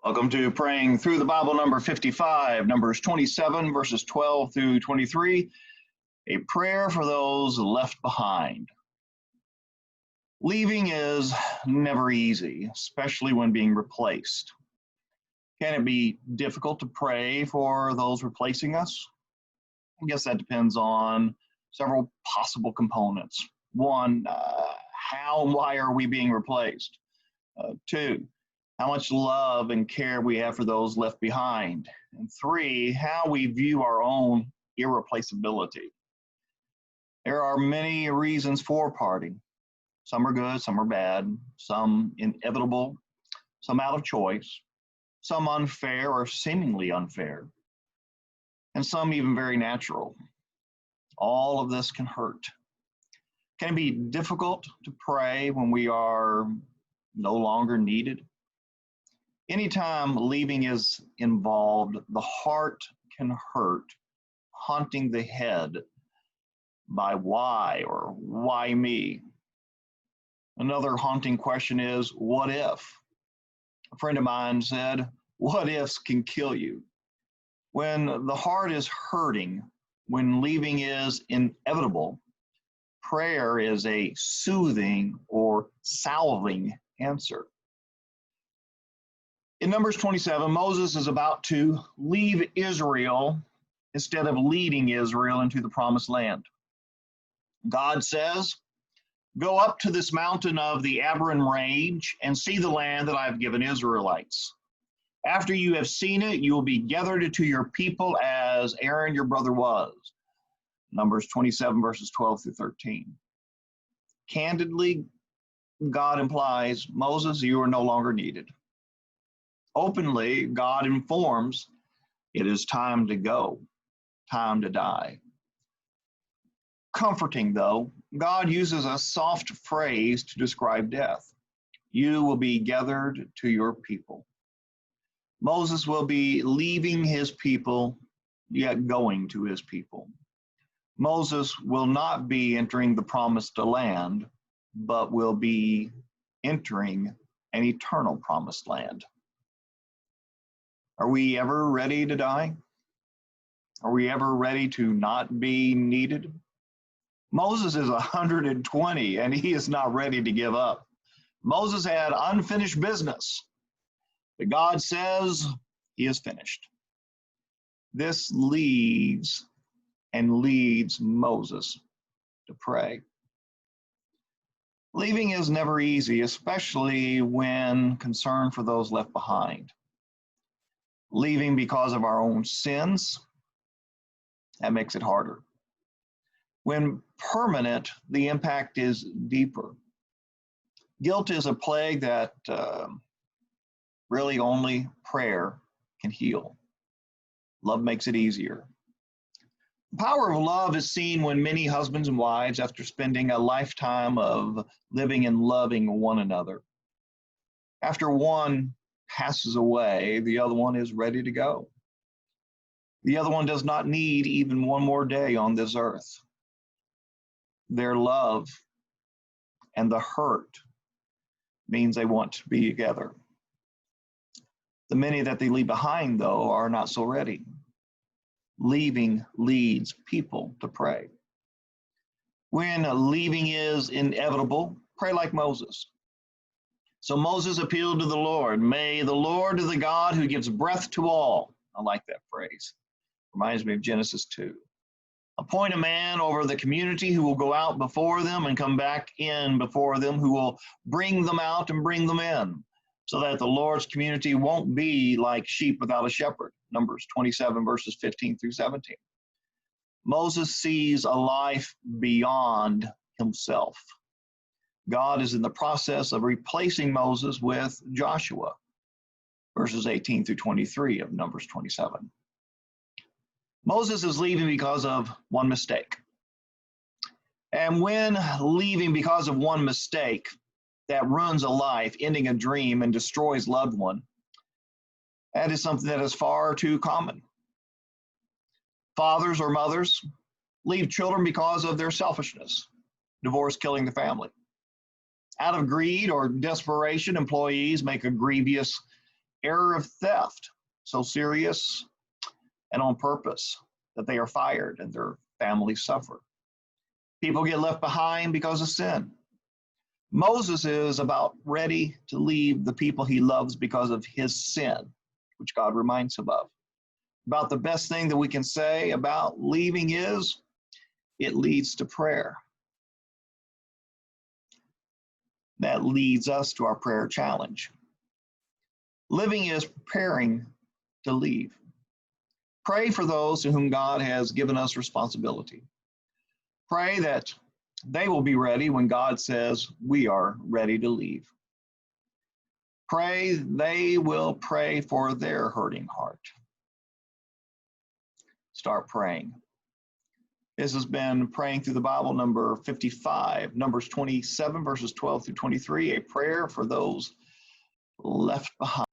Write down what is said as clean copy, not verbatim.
Welcome to Praying Through the Bible, number 55, Numbers 27, verses 12 through 23, a prayer for those left behind. Leaving is never easy, especially when being replaced. Can it be difficult to pray for those replacing us? I guess that depends on several possible components. One, how and why are we being replaced? Two, how much love and care we have for those left behind. And three, how we view our own irreplaceability. There are many reasons for parting. Some are good, some are bad, some inevitable, some out of choice, some unfair or seemingly unfair, and some even very natural. All of this can hurt. Can it be difficult to pray when we are no longer needed? Anytime leaving is involved, the heart can hurt, haunting the head by why or why me. Another haunting question is, what if? A friend of mine said, what ifs can kill you. When the heart is hurting, when leaving is inevitable, prayer is a soothing or salving answer. In Numbers 27, Moses is about to leave Israel instead of leading Israel into the promised land. God says, "Go up to this mountain of the Abarim range and see the land that I have given Israelites. After you have seen it, you will be gathered to your people as Aaron your brother was." Numbers 27, verses 12 through 13. Candidly, God implies, Moses, you are no longer needed. Openly, God informs, it is time to go, time to die. Comforting, though, God uses a soft phrase to describe death. You will be gathered to your people. Moses will be leaving his people, yet going to his people. Moses will not be entering the promised land, but will be entering an eternal promised land. Are we ever ready to die? Are we ever ready to not be needed? Moses is 120 and he is not ready to give up. Moses had unfinished business, but God says he is finished. This leads Moses to pray. Leaving is never easy, especially when concerned for those left behind. Leaving because of our own sins, that makes it harder. When permanent, the impact is deeper. Guilt is a plague that really only prayer can heal. Love makes it easier. The power of love is seen when many husbands and wives, after spending a lifetime of living and loving one another, after one passes away, the other one is ready to go. The other one does not need even one more day on this earth. Their love and the hurt means they want to be together. The many that they leave behind, though, are not so ready. Leaving leads people to pray. When leaving is inevitable, pray like Moses. So Moses appealed to the Lord. May the Lord, the God who gives breath to all. I like that phrase. Reminds me of Genesis 2. Appoint a man over the community who will go out before them and come back in before them, who will bring them out and bring them in, so that the Lord's community won't be like sheep without a shepherd. Numbers 27, verses 15 through 17. Moses sees a life beyond himself. God is in the process of replacing Moses with Joshua, verses 18 through 23 of Numbers 27. Moses is leaving because of one mistake. And when leaving because of one mistake that ruins a life, ending a dream, and destroys loved one, that is something that is far too common. Fathers or mothers leave children because of their selfishness, divorce killing the family. Out of greed or desperation, employees make a grievous Error of theft, so serious and on purpose that they are fired and their families suffer. People get left behind because of sin. Moses is about ready to leave the people he loves because of his sin, which God reminds him of. About the best thing that we can say about leaving is it leads to prayer. That leads us to our prayer challenge. Living is preparing to leave. Pray for those to whom God has given us responsibility. Pray that they will be ready when God says we are ready to leave. Pray they will pray for their hurting heart. Start praying. This has been Praying Through the Bible, number 55, Numbers 27, verses 12 through 23, a prayer for those left behind.